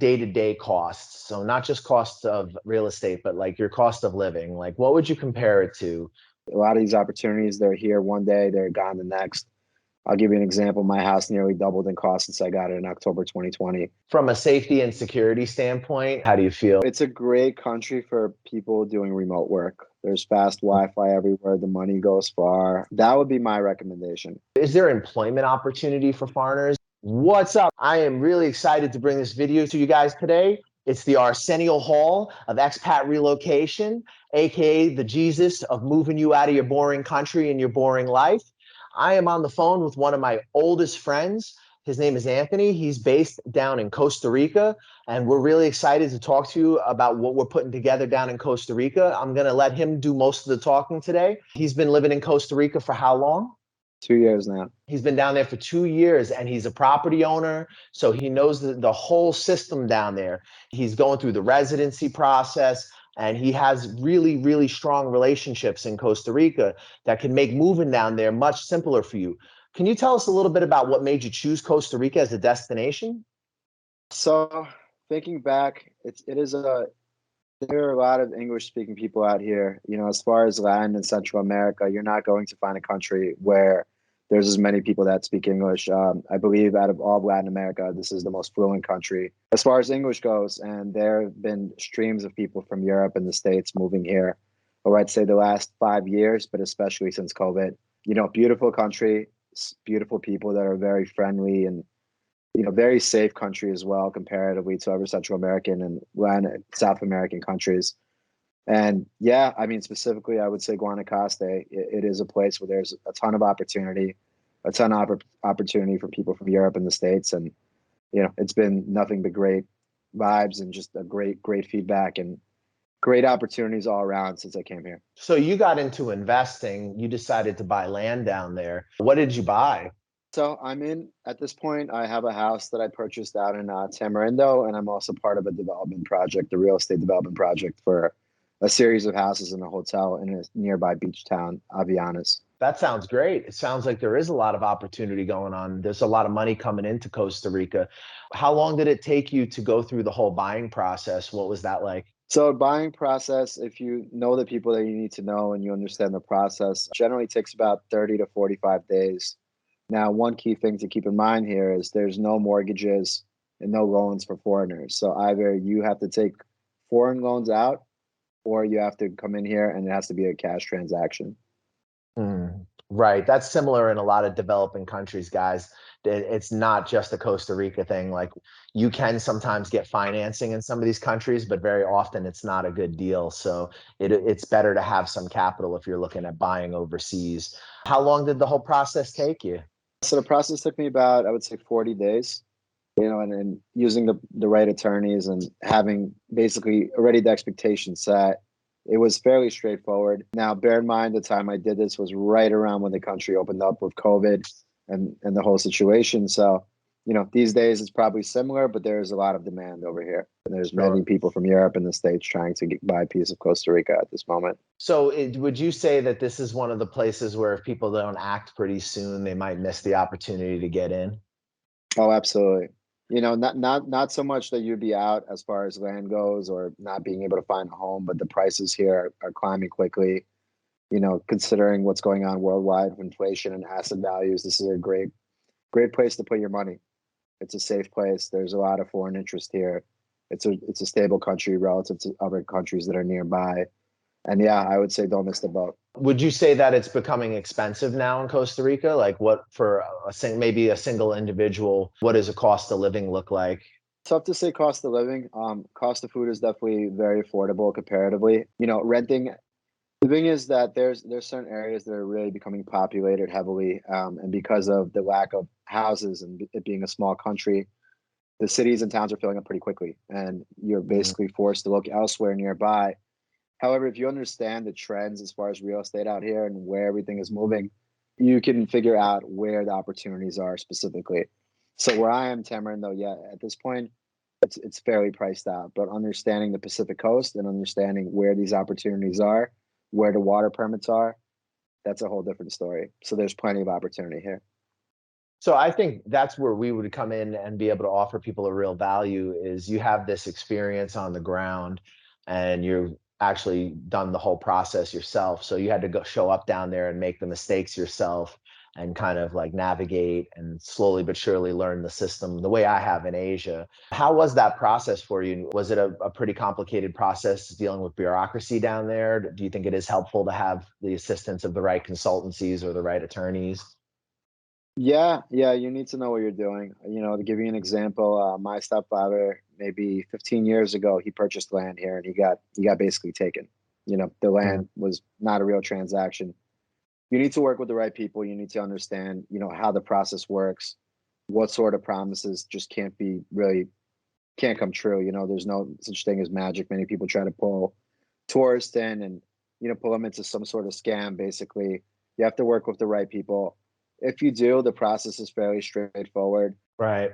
day-to-day costs? So not just costs of real estate, but like your cost of living. Like what would you compare it to? A lot of these opportunities, they're here one day, they're gone the next. I'll give you an example. My house nearly doubled in cost since I got it in October 2020. From a safety and security standpoint, how do you feel? It's a great country for people doing remote work. There's fast Wi-Fi everywhere. The money goes far. That would be my recommendation. Is there employment opportunity for foreigners? What's up? I am really excited to bring this video to you guys today. It's the Arsenio Hall of expat relocation, aka the Jesus of moving you out of your boring country and your boring life. I am on the phone with one of my oldest friends. His name is Anthony. He's based down in Costa Rica, and we're really excited to talk to you about what we're putting together down in Costa Rica. I'm going to let him do most of the talking today. He's been living in Costa Rica for how long? 2 years now. He's been down there for 2 years, and he's a property owner. So he knows the whole system down there. He's going through the residency process, and he has really, really strong relationships in Costa Rica that can make moving down there much simpler for you. Can you tell us a little bit about what made you choose Costa Rica as a destination? So thinking back, there are a lot of English speaking people out here. As far as Latin and Central America, you're not going to find a country where there's as many people that speak English. I believe out of all of Latin America, this is the most fluent country as far as English goes. And there have been streams of people from Europe and the States moving here, or I'd say the last 5 years, but especially since COVID. Beautiful country, beautiful people that are very friendly, and very safe country as well, comparatively to other Central American and Latin South American countries. And yeah, I mean, specifically, I would say Guanacaste, it is a place where there's a ton of opportunity, opportunity for people from Europe and the States. And, it's been nothing but great vibes and just a great feedback and great opportunities all around since I came here. So you got into investing, you decided to buy land down there. What did you buy? So at this point, I have a house that I purchased out in Tamarindo, and I'm also part of a development project, a real estate development project for a series of houses in a hotel in a nearby beach town, Avianas. That sounds great. It sounds like there is a lot of opportunity going on. There's a lot of money coming into Costa Rica. How long did it take you to go through the whole buying process? What was that like? So buying process, if you know the people that you need to know and you understand the process, generally takes about 30 to 45 days. Now, one key thing to keep in mind here is there's no mortgages and no loans for foreigners. So either you have to take foreign loans out, or you have to come in here and it has to be a cash transaction. Right. That's similar in a lot of developing countries, guys. It's not just a Costa Rica thing. Like you can sometimes get financing in some of these countries, but very often it's not a good deal. So it's better to have some capital if you're looking at buying overseas. How long did the whole process take you? So the process took me about, I would say, 40 days, and using the right attorneys and having basically already the expectation set. It was fairly straightforward. Now, bear in mind, the time I did this was right around when the country opened up with COVID and the whole situation. So, these days it's probably similar, but there's a lot of demand over here. And there's many people from Europe and the States trying to buy a piece of Costa Rica at this moment. So would you say that this is one of the places where if people don't act pretty soon, they might miss the opportunity to get in? Oh, absolutely. Not so much that you'd be out as far as land goes or not being able to find a home, but the prices here are climbing quickly. Considering what's going on worldwide with inflation and asset values, this is a great place to put your money. It's a safe place. There's a lot of foreign interest here. It's a stable country relative to other countries that are nearby. And yeah, I would say don't miss the boat. Would you say that it's becoming expensive now in Costa Rica? Like what for maybe a single individual, what does a cost of living look like? Tough to say cost of living. Cost of food is definitely very affordable comparatively. Renting. The thing is that there's certain areas that are really becoming populated heavily, and because of the lack of houses and it being a small country, the cities and towns are filling up pretty quickly, and you're basically forced to look elsewhere nearby. However, if you understand the trends as far as real estate out here and where everything is moving, you can figure out where the opportunities are specifically. So where I am, Tamarindo, yeah, at this point, it's fairly priced out. But understanding the Pacific Coast and understanding where these opportunities are, where the water permits are, that's a whole different story. So there's plenty of opportunity here. So I think that's where we would come in and be able to offer people a real value is you have this experience on the ground and you've actually done the whole process yourself. So you had to go show up down there and make the mistakes yourself and kind of like navigate and slowly but surely learn the system the way I have in Asia. How was that process for you? Was it a pretty complicated process dealing with bureaucracy down there? Do you think it is helpful to have the assistance of the right consultancies or the right attorneys? Yeah, yeah, you need to know what you're doing. To give you an example, my stepfather, maybe 15 years ago, he purchased land here and he got basically taken. The Mm. land was not a real transaction. You need to work with the right people. You need to understand, how the process works, what sort of promises just can't come true. There's no such thing as magic. Many people try to pull tourists in and, pull them into some sort of scam, basically. You have to work with the right people. If you do, the process is fairly straightforward. Right.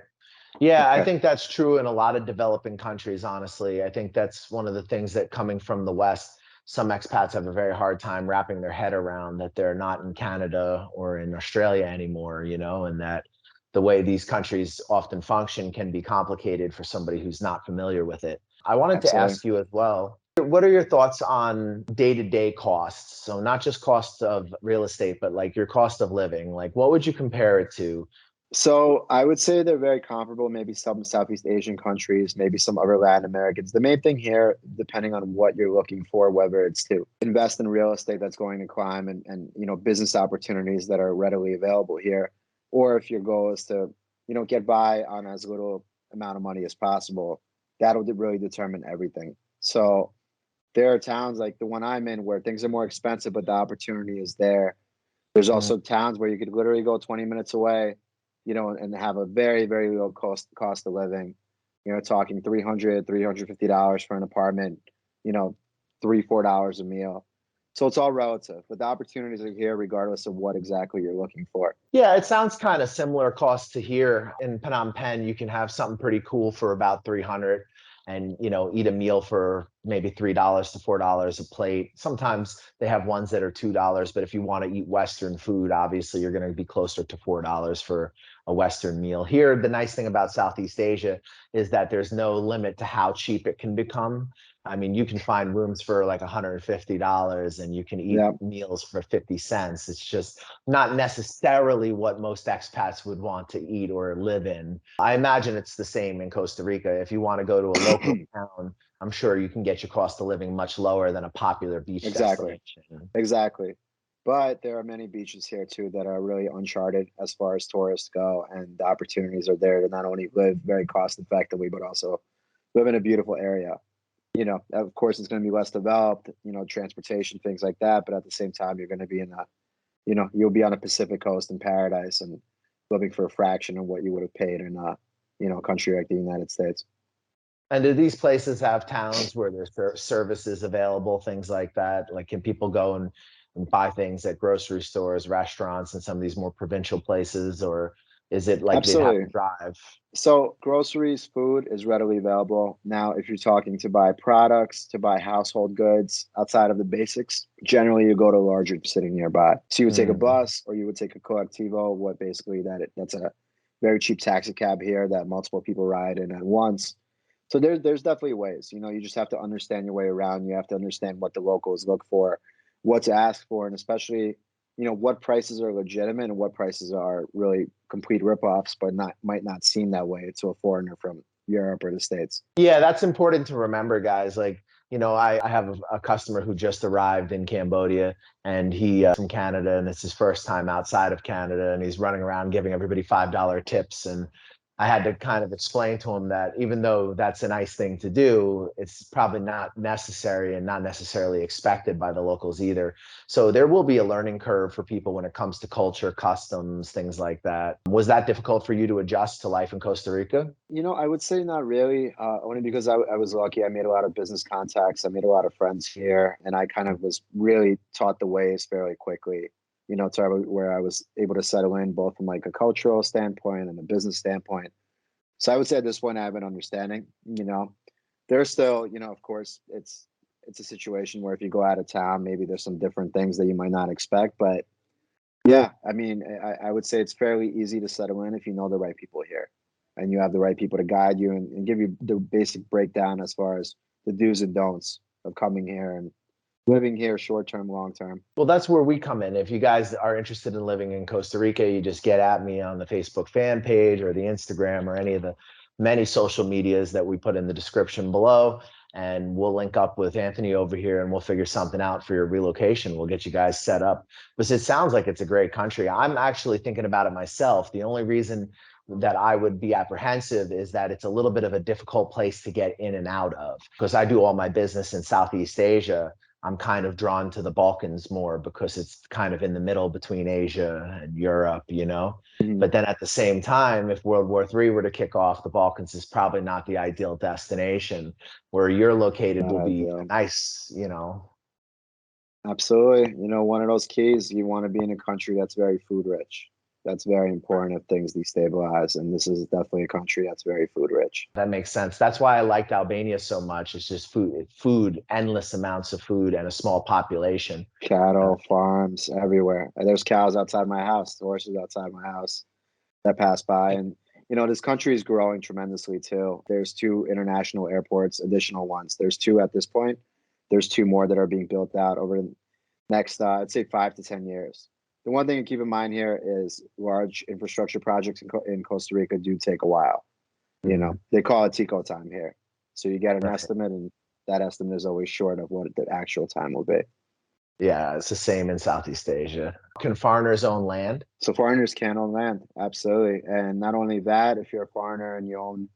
Yeah, I Yeah, think that's true in a lot of developing countries, honestly. I think that's one of the things that coming from the West, some expats have a very hard time wrapping their head around that they're not in Canada or in Australia anymore, and that the way these countries often function can be complicated for somebody who's not familiar with it. I wanted to absolutely. ask you as well, what are your thoughts on day-to-day costs? So not just cost of real estate, but like your cost of living. Like what would you compare it to? So I would say they're very comparable, maybe some Southeast Asian countries, maybe some other Latin Americans. The main thing here, depending on what you're looking for, whether it's to invest in real estate that's going to climb and business opportunities that are readily available here, or if your goal is to, get by on as little amount of money as possible, that'll really determine everything. So there are towns like the one I'm in where things are more expensive, but the opportunity is there. There's Mm. also towns where you could literally go 20 minutes away, and have a very, very low cost of living. Talking 350 dollars for an apartment, you know, $3, $4 a meal. So it's all relative, but the opportunities are here regardless of what exactly you're looking for. Yeah, it sounds kind of similar cost to here. In Phnom Penh, you can have something pretty cool for about 300 and eat a meal for maybe $3 to $4 a plate. Sometimes they have ones that are $2, but if you want to eat Western food, obviously you're going to be closer to $4 for a Western meal. Here, the nice thing about Southeast Asia is that there's no limit to how cheap it can become. I mean, you can find rooms for like $150 and you can eat Yeah, meals for 50 cents. It's just not necessarily what most expats would want to eat or live in. I imagine it's the same in Costa Rica. If you want to go to a local town, I'm sure you can get your cost of living much lower than a popular beach exactly. destination. Exactly. But there are many beaches here too that are really uncharted as far as tourists go, and the opportunities are there to not only live very cost effectively, but also live in a beautiful area. Of course, it's going to be less developed, transportation, things like that. But at the same time, you're going to be you'll be on a Pacific coast in paradise and living for a fraction of what you would have paid in a country like the United States. And do these places have towns where there's services available, things like that? Like, can people go and buy things at grocery stores, restaurants, and some of these more provincial places, or is it like they'd have to Absolutely. drive? So groceries, food is readily available. Now, if you're talking to buy products, to buy household goods outside of the basics, generally you go to a larger city nearby. So you would take a Mm. bus or you would take a collectivo, what basically that's a very cheap taxi cab here that multiple people ride in at once. So there's definitely ways. You just have to understand your way around. You have to understand what the locals look for, what to ask for, and especially what prices are legitimate and what prices are really complete ripoffs, but not might not seem that way to a foreigner from Europe or the States. Yeah, that's important to remember, guys. Like, I have a customer who just arrived in Cambodia and he from Canada and it's his first time outside of Canada and he's running around giving everybody $5 tips. And I had to kind of explain to him that even though that's a nice thing to do, it's probably not necessary and not necessarily expected by the locals either. So there will be a learning curve for people when it comes to culture, customs, things like that. Was that difficult for you to adjust to life in Costa Rica? I would say not really, only because I was lucky. I made a lot of business contacts. I made a lot of friends here, and I kind of was really taught the ways fairly quickly. To where I was able to settle in both from like a cultural standpoint and a business standpoint. So I would say at this point I have an understanding. There's still, of course, it's a situation where if you go out of town, maybe there's some different things that you might not expect, but Yeah, I mean, I would say it's fairly easy to settle in if you know the right people here, and you have the right people to guide you and give you the basic breakdown as far as the do's and don'ts of coming here and living here short term, long term. Well, that's where we come in. If you guys are interested in living in Costa Rica, you just get at me on the Facebook fan page or the Instagram or any of the many social medias that we put in the description below. And we'll link up with Anthony over here and we'll figure something out for your relocation. We'll get you guys set up. Because it sounds like it's a great country. I'm actually thinking about it myself. The only reason that I would be apprehensive is that it's a little bit of a difficult place to get in and out of. Because I do all my business in Southeast Asia, I'm kind of drawn to the Balkans more because it's kind of in the middle between Asia and Europe, you know. Mhm. But then at the same time, if World War III were to kick off, the Balkans is probably not the ideal destination. Where you're located Not will be ideal. nice, you know. Absolutely. You know, one of those keys, you want to be in a country that's very food rich. That's very important if things destabilize. And this is definitely a country that's very food rich. That makes sense. That's why I liked Albania so much. It's just food, endless amounts of food, and a small population. Cattle, farms everywhere. And there's cows outside my house, horses outside my house that pass by. And, you know, this country is growing tremendously too. There's two international airports, additional ones. There's two at this point. There's two more that are being built out over the next, I'd say 5 to 10 years. The one thing to keep in mind here is large infrastructure projects in Costa Rica do take a while. You know, Mhm. they call it Tico time here. So you get an Right. estimate, and that estimate is always short of what the actual time will be. Yeah, it's the same in Southeast Asia. Can foreigners own land? So foreigners can own land, absolutely. And not only that, if you're a foreigner and you own,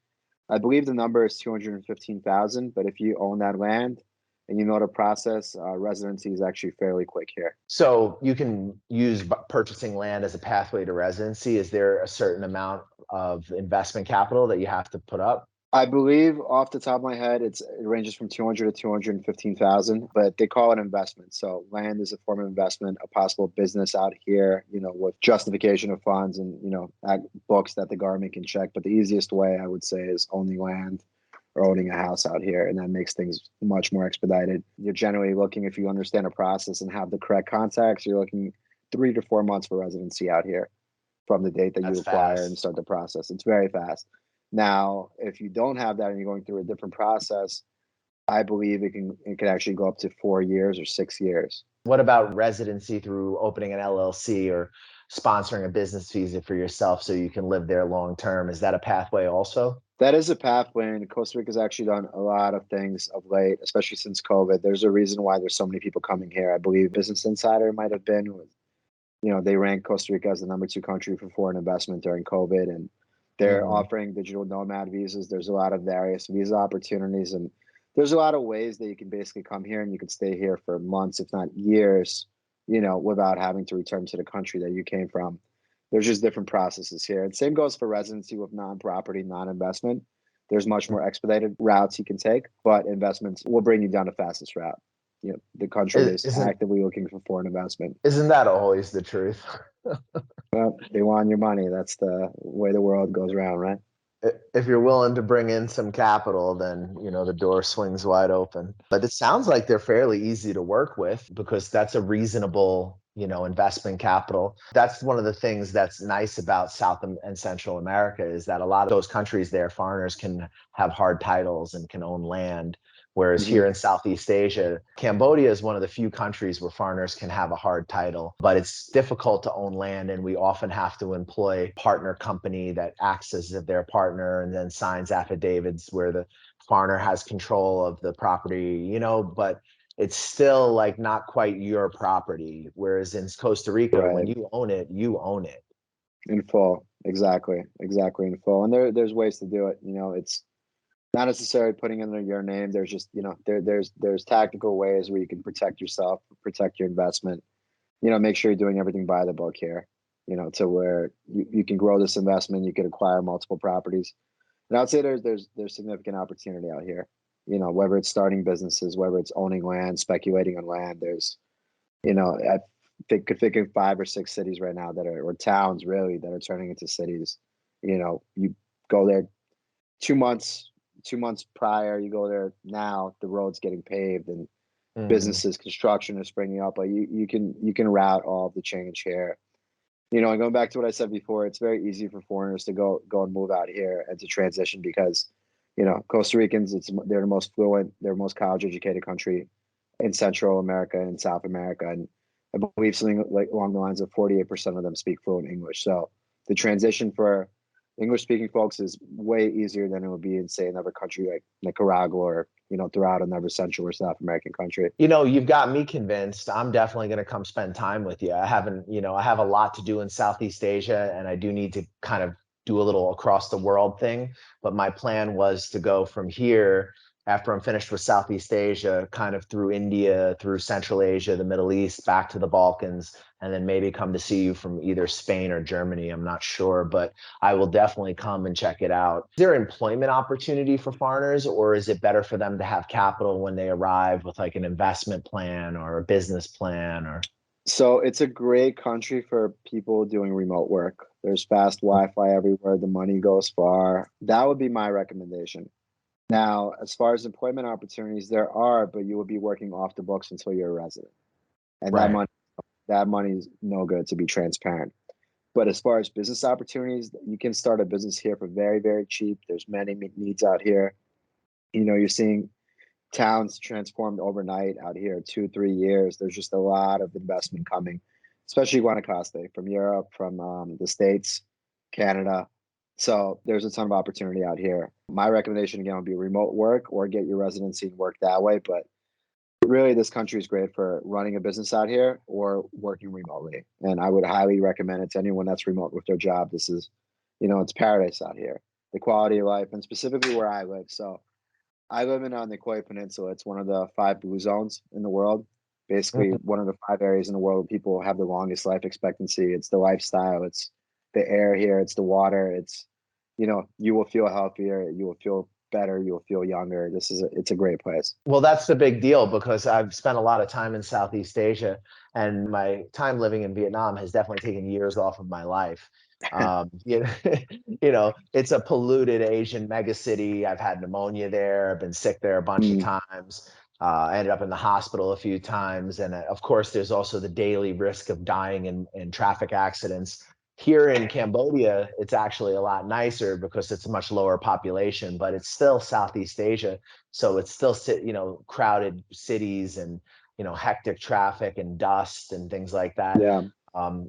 I believe the number is 215,000, but if you own that land and you know the process, residency is actually fairly quick here. So you can use purchasing land as a pathway to residency. Is there a certain amount of investment capital that you have to put up? I believe off the top of my head, it ranges from 200 to 215,000, but they call it investment. So land is a form of investment, a possible business out here, you know, with justification of funds and, you know, books that the government can check. But the easiest way I would say is owning land or owning a house out here. And that makes things much more expedited. You're generally looking, if you understand a process and have the correct contacts, you're looking 3 to 4 months for residency out here from the date that you That's acquire and fast. start the process. It's very fast. Now, if you don't have that and you're going through a different process, I believe it can actually go up to 4 years or 6 years. What about residency through opening an LLC or sponsoring a business visa for yourself so you can live there long term? Is that a pathway also? That is a pathway, and Costa Rica's actually done a lot of things of late, especially since COVID. There's a reason why there's so many people coming here. I believe Business Insider might have been, you know, they ranked Costa Rica as the #2 country for foreign investment during COVID, and they're Mhm. offering digital nomad visas. There's a lot of various visa opportunities, and there's a lot of ways that you can basically come here and you can stay here for months, if not years, you know, without having to return to the country that you came from. There's just different processes here. And same goes for residency with non-property, non-investment. There's much more expedited routes you can take, but investments will bring you down the fastest route. You know, the country is Isn't actively looking for foreign investment. isn't that always the truth? Well, they want your money. That's the way the world goes around, right? If you're willing to bring in some capital, then you know the door swings wide open. But it sounds like they're fairly easy to work with because that's a reasonable, you know, investment capital. That's one of the things that's nice about South and Central America is that a lot of those countries there, foreigners can have hard titles and can own land. Whereas Hmm. here in Southeast Asia, Cambodia is one of the few countries where foreigners can have a hard title, but it's difficult to own land. And we often have to employ a partner company that acts as if their partner and then signs affidavits where the foreigner has control of the property, you know, but it's still like not quite your property. Whereas in Costa Rica, when Right. you own it, you own it. In full. Exactly. Exactly. In full. And there's ways to do it. You know, it's not necessarily putting in your name. There's just, you know, there's tactical ways where you can protect yourself, protect your investment, you know, make sure you're doing everything by the book here, you know, to where you can grow this investment, you can acquire multiple properties. And I'd say there's significant opportunity out here. You know, whether it's starting businesses, whether it's owning land, speculating on land, there's, you know, I could think of 5 or 6 cities right now that are, or towns really, that are turning into cities. You know, you go there 2 months, 2 months prior, you go there now, the road's getting paved and Mhm. businesses, construction is springing up. But you can route all of the change here. And going back to what I said before, it's very easy for foreigners to go and move out here and to transition because, Costa Ricans, they're the most fluent, they're the most college educated country in Central America and South America, and I believe something like along the lines of 48% of them speak fluent English. So the transition for English speaking folks is way easier than it would be in, say, another country like Nicaragua or throughout another Central or South American country. You've got me convinced. I'm definitely going to come spend time with you. I have a lot to do in Southeast Asia, and I do need to kind of do a little across the world thing. But my plan was to go from here after I'm finished with Southeast Asia, kind of through India, through Central Asia, the Middle East, back to the Balkans, and then maybe come to see you from either Spain or Germany. I'm not sure, but I will definitely come and check it out. Is there employment opportunity for foreigners, or is it better for them to have capital when they arrive with like an investment plan or a business plan or? So it's a great country for people doing remote work. There's fast Wi-Fi everywhere. The money goes far. That would be my recommendation. Now, as far as employment opportunities, there are, but you will be working off the books until you're a resident. And Right. that money is no good, to be transparent. But as far as business opportunities, you can start a business here for very, very cheap. There's many needs out here. You're seeing towns transformed overnight out here, 2 3 years. There's just a lot of investment coming, especially Guanacaste from Europe, from the States, Canada. So there's a ton of opportunity out here. My recommendation again would be remote work or get your residency and work that way. But really, this country is great for running a business out here or working remotely. And I would highly recommend it to anyone that's remote with their job. This is, it's paradise out here. The quality of life, and specifically where I live. So I live on the Nicoya Peninsula. It's one of the 5 blue zones in the world. Basically, Mhm. one of the 5 areas in the world where people have the longest life expectancy. It's the lifestyle. It's the air here. It's the water. You will feel healthier. You will feel better. You will feel younger. It's a great place. Well, that's the big deal because I've spent a lot of time in Southeast Asia, and my time living in Vietnam has definitely taken years off of my life. You know, it's a polluted Asian megacity. I've had pneumonia there. I've been sick there a bunch of Mm, times. I ended up in the hospital a few times, and of course, there's also the daily risk of dying in traffic accidents. Here in Cambodia, it's actually a lot nicer because it's a much lower population, but it's still Southeast Asia, so it's still crowded cities and hectic traffic and dust and things like that. yeah.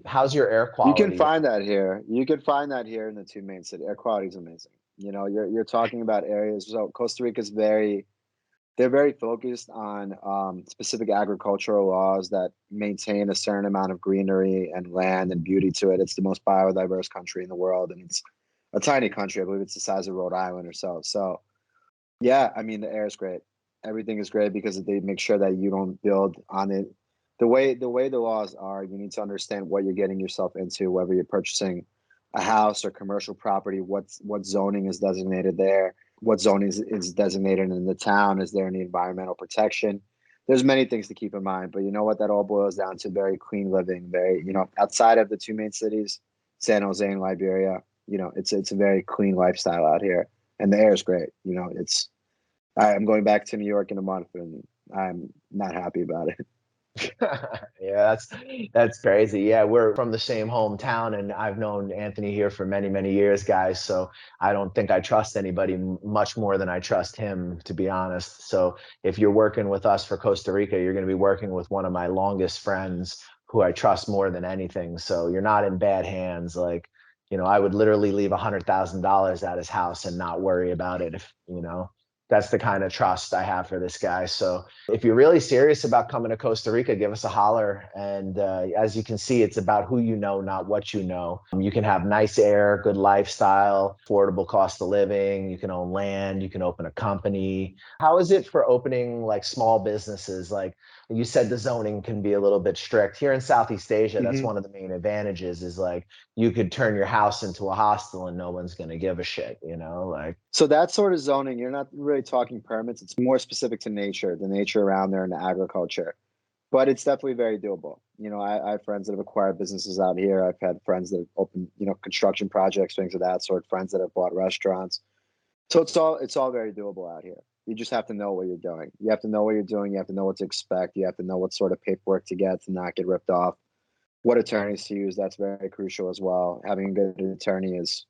How's your air You can quality there? find that here. You can find that here in the two main cities. Air quality is amazing. You're talking about areas. So Costa Rica is they're very focused on specific agricultural laws that maintain a certain amount of greenery and land and beauty to it. It's the most biodiverse country in the world, and it's a tiny country. I believe it's the size of Rhode Island or so. So, yeah, I mean, the air is great. Everything is great because they make sure that you don't build on it. The way the laws are, you need to understand what you're getting yourself into, whether you're purchasing a house or commercial property, what zoning is designated there, what zoning is designated in the town, is there any environmental protection? There's many things to keep in mind, but you know what? That all boils down to very clean living, very, outside of the two main cities, San Jose and Liberia, it's a very clean lifestyle out here. And the air is great. I'm going back to New York in a month and I'm not happy about it. Yeah, that's crazy. Yeah, we're from the same hometown, and I've known Anthony here for many, many years, guys. So I don't think I trust anybody much more than I trust him, to be honest. So if you're working with us for Costa Rica, you're going to be working with one of my longest friends who I trust more than anything. So you're not in bad hands. Like, I would literally leave $100,000 at his house and not worry about it if, that's the kind of trust I have for this guy. So if you're really serious about coming to Costa Rica, give us a holler. And as you can see, it's about who you know, not what you know. You can have nice air, good lifestyle, affordable cost of living. You can own land. You can open a company. How is it for opening like small businesses? Like you said, the zoning can be a little bit strict. Here in Southeast Asia, that's Mhm. one of the main advantages is like you could turn your house into a hostel and no one's going to give a shit, like. So that sort of zoning, you're not really talking permits. It's more specific to nature, the nature around there and the agriculture. But it's definitely very doable. I have friends that have acquired businesses out here. I've had friends that have opened, construction projects, things of that sort, friends that have bought restaurants. So it's all very doable out here. You just have to know what you're doing. You have to know what you're doing. You have to know what to expect. You have to know what sort of paperwork to get to not get ripped off. what attorneys to use. That's very crucial as well. Having a good attorney is,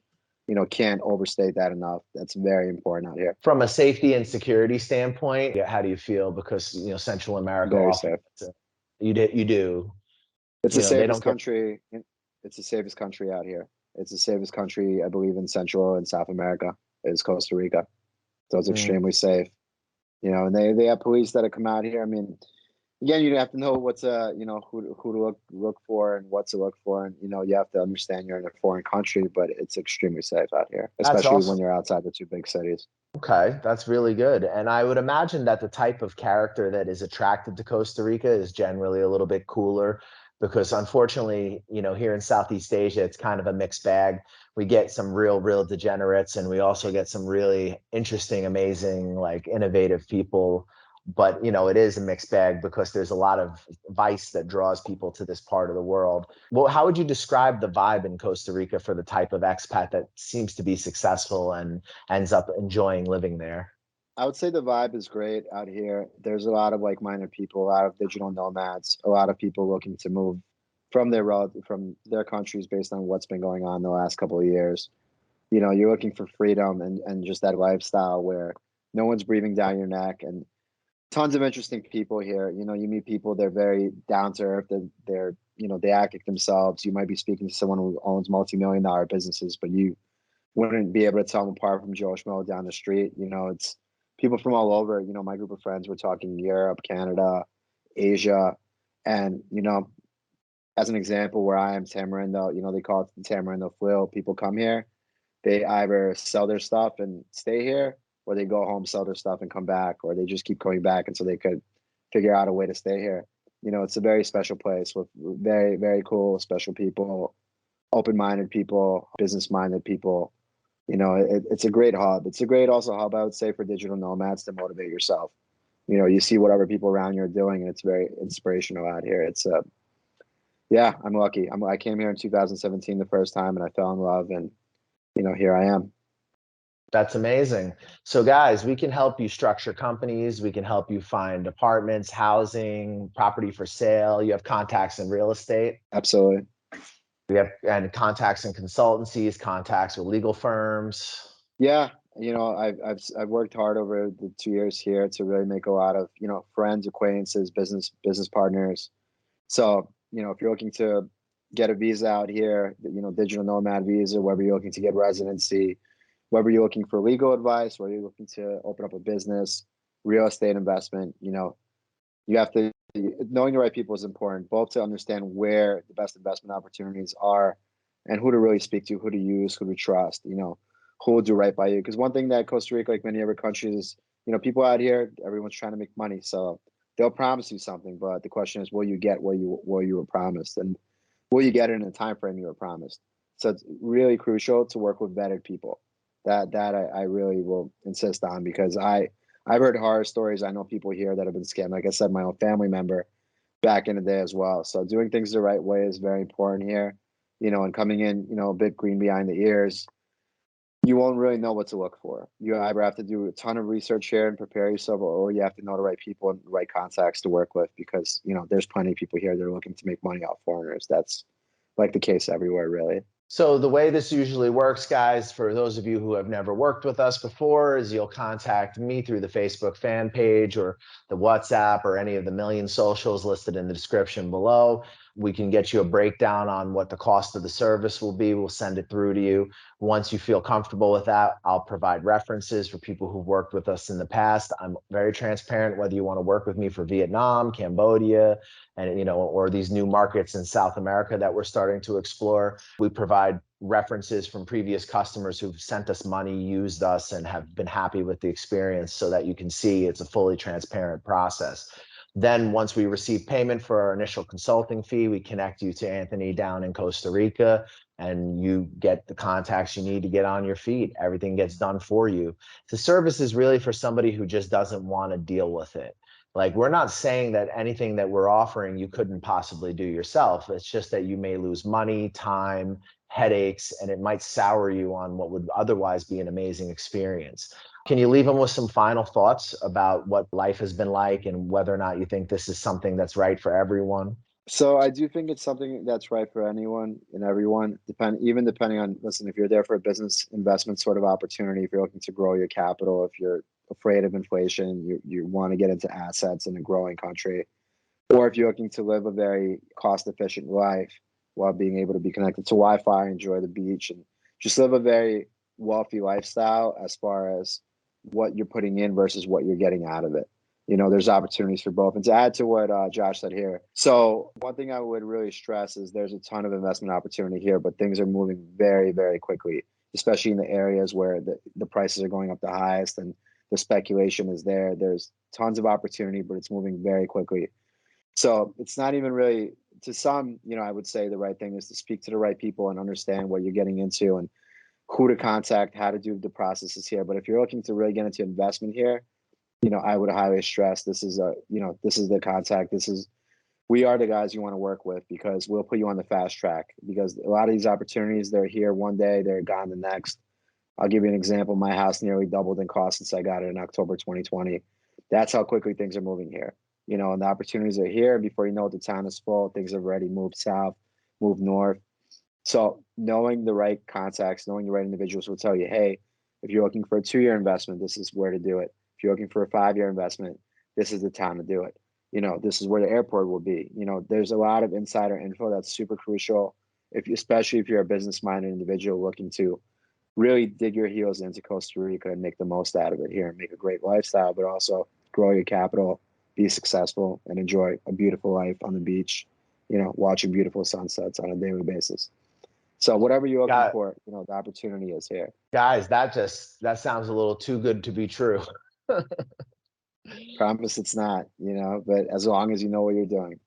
can't overstate that enough. That's very important out here. From a safety and security standpoint, yeah, how do you feel? Because Central America Very often safe. you do. It's the They safest don't get. country. It's the safest country out here. It's the safest country, I believe, in Central and South America is Costa Rica. So it's Mm. extremely safe. And they have police that have come out here. I mean, again, you have to know what's who to look for and what to look for, and you have to understand you're in a foreign country, but it's extremely safe out here, That's especially when awesome. you're outside the two big cities. Okay, that's really good. And I would imagine that the type of character that is attracted to Costa Rica is generally a little bit cooler because unfortunately, here in Southeast Asia, it's kind of a mixed bag. We get some real degenerates, and we also get some really interesting, amazing, like innovative people. But it is a mixed bag because there's a lot of vice that draws people to this part of the world. Well, how would you describe the vibe in Costa Rica for the type of expat that seems to be successful and ends up enjoying living there? I would say the vibe is great out here. There's a lot of like-minded people, a lot of digital nomads, a lot of people looking to move from their countries based on what's been going on the last couple of years. You're looking for freedom and just that lifestyle where no one's breathing down your neck, and tons of interesting people here. You meet people, they're very down to earth. They act like themselves. You might be speaking to someone who owns multi-million-dollar businesses, but you wouldn't be able to tell them apart from Joe Schmo down the street. It's people from all over. My group of friends, we're talking Europe, Canada, Asia. And, as an example, where I am, Tamarindo, they call it the Tamarindo Flu. People come here, they either sell their stuff and stay here, or they go home, sell their stuff and come back, or they just keep coming back until they could figure out a way to stay here. It's a very special place with very, very cool, special people, open-minded people, business-minded people. It's a great hub. It's a great also hub, I would say, for digital nomads to motivate yourself. You see what other people around you are doing, and it's very inspirational out here. Yeah, I'm lucky. I came here in 2017 the first time, and I fell in love, and here I am. That's amazing. So, guys, we can help you structure companies. We can help you find apartments, housing, property for sale. You have contacts in real estate. Absolutely. We have and contacts in consultancies, contacts with legal firms. Yeah, I've worked hard over the 2 years here to really make a lot of friends, acquaintances, business partners. So if you're looking to get a visa out here, digital nomad visa, whether you're looking to get residency, whether you're looking for legal advice, whether you're looking to open up a business, real estate investment, you have to knowing the right people is important, both to understand where the best investment opportunities are and who to really speak to, who to use, who to trust, who will do right by you. Because one thing that Costa Rica, like many other countries, is people out here, everyone's trying to make money, so they'll promise you something, but the question is, will you get what you were promised, and will you get it in the time frame you were promised? So it's really crucial to work with vetted people. That I really will insist on, because I've heard horror stories. I know people here that have been scammed. Like I said, my own family member back in the day as well. So doing things the right way is very important here, and coming in, a bit green behind the ears, you won't really know what to look for. You either have to do a ton of research here and prepare yourself, or you have to know the right people and the right contacts to work with, because, there's plenty of people here that are looking to make money off foreigners. That's like the case everywhere, really. So the way this usually works, guys, for those of you who have never worked with us before, is you'll contact me through the Facebook fan page or the WhatsApp or any of the million socials listed in the description below. We can get you a breakdown on what the cost of the service will be. We'll send it through to you. Once you feel comfortable with that, I'll provide references for people who've worked with us in the past. I'm very transparent whether you want to work with me for Vietnam, Cambodia, and or these new markets in South America that we're starting to explore. We provide references from previous customers who've sent us money, used us, and have been happy with the experience, so that you can see it's a fully transparent process. Then once we receive payment for our initial consulting fee, we connect you to Anthony down in Costa Rica, and you get the contacts you need to get on your feet. Everything gets done for you. The service is really for somebody who just doesn't want to deal with it. Like, we're not saying that anything that we're offering you couldn't possibly do yourself. It's just that you may lose money, time, headaches, and it might sour you on what would otherwise be an amazing experience. Can you leave them with some final thoughts about what life has been like and whether or not you think this is something that's right for everyone? So I do think it's something that's right for anyone and everyone, depending on, listen, if you're there for a business investment sort of opportunity, if you're looking to grow your capital, if you're afraid of inflation, you want to get into assets in a growing country, or if you're looking to live a very cost efficient life while being able to be connected to Wi-Fi, enjoy the beach, and just live a very wealthy lifestyle as far as what you're putting in versus what you're getting out of it. There's opportunities for both. And to add to what Josh said here, so one thing I would really stress is there's a ton of investment opportunity here, but things are moving very, very quickly, especially in the areas where the prices are going up the highest and the speculation is there. There's tons of opportunity, but it's moving very quickly. So it's not even really, to some, I would say the right thing is to speak to the right people and understand what you're getting into and who to contact, how to do the processes here. But if you're looking to really get into investment here, I would highly stress this is the contact. We are the guys you want to work with because we'll put you on the fast track because a lot of these opportunities, they're here one day, they're gone the next. I'll give you an example. My house nearly doubled in cost since I got it in October 2020. That's how quickly things are moving here. And the opportunities are here. Before you know it, the town is full. Things have already moved south, moved north. So knowing the right contacts, knowing the right individuals will tell you, hey, if you're looking for a 2-year investment, this is where to do it. If you're looking for a 5-year investment, this is the time to do it. This is where the airport will be. There's a lot of insider info that's super crucial, especially if you're a business-minded individual looking to really dig your heels into Costa Rica and make the most out of it here and make a great lifestyle, but also grow your capital, be successful, and enjoy a beautiful life on the beach, watching beautiful sunsets on a daily basis. So whatever you're looking for, the opportunity is here. Guys, that sounds a little too good to be true. Promise it's not, but as long as you know what you're doing,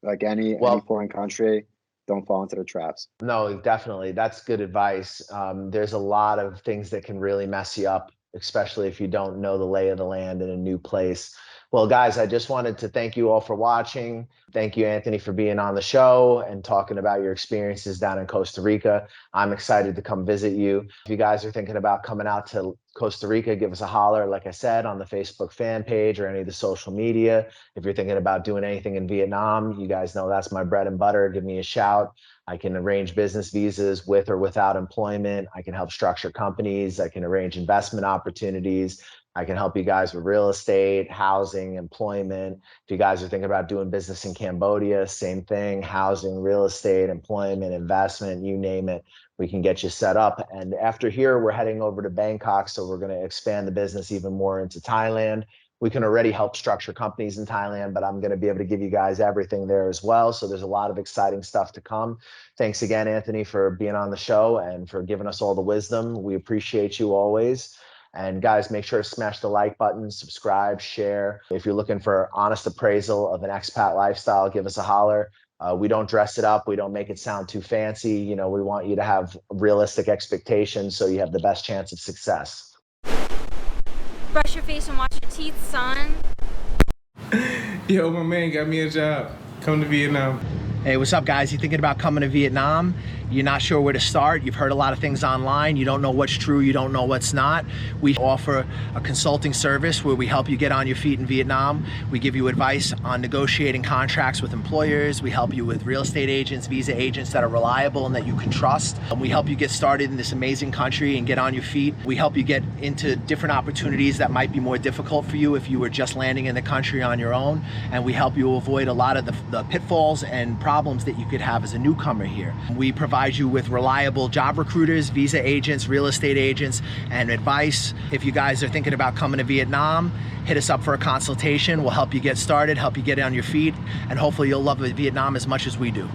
like any foreign country, don't fall into the traps. No, definitely. That's good advice. There's a lot of things that can really mess you up, especially if you don't know the lay of the land in a new place. Well, guys, I just wanted to thank you all for watching. Thank you, Anthony, for being on the show and talking about your experiences down in Costa Rica. I'm excited to come visit you. If you guys are thinking about coming out to Costa Rica, give us a holler, like I said, on the Facebook fan page or any of the social media. If you're thinking about doing anything in Vietnam, you guys know that's my bread and butter. Give me a shout. I can arrange business visas with or without employment. I can help structure companies. I can arrange investment opportunities. I can help you guys with real estate, housing, employment. If you guys are thinking about doing business in Cambodia, same thing, housing, real estate, employment, investment, you name it, we can get you set up. And after here, we're heading over to Bangkok. So we're going to expand the business even more into Thailand. We can already help structure companies in Thailand, but I'm going to be able to give you guys everything there as well. So there's a lot of exciting stuff to come. Thanks again, Anthony, for being on the show and for giving us all the wisdom. We appreciate you always. And guys, make sure to smash the like button, subscribe, share. If you're looking for honest appraisal of an expat lifestyle, give us a holler. We don't dress it up. We don't make it sound too fancy. We want you to have realistic expectations so you have the best chance of success. Brush your face and wash your teeth, son. Yo, my man got me a job. Come to Vietnam. Hey, what's up, guys? You thinking about coming to Vietnam? You're not sure where to start. You've heard a lot of things online. You don't know what's true. You don't know what's not. We offer a consulting service where we help you get on your feet in Vietnam. We give you advice on negotiating contracts with employers. We help you with real estate agents, visa agents that are reliable and that you can trust. And we help you get started in this amazing country and get on your feet. We help you get into different opportunities that might be more difficult for you if you were just landing in the country on your own. And we help you avoid a lot of the pitfalls and problems that you could have as a newcomer here. We provide you with reliable job recruiters, visa agents, real estate agents, and advice. If you guys are thinking about coming to Vietnam, hit us up for a consultation. We'll help you get started, help you get on your feet, and hopefully you'll love Vietnam as much as we do.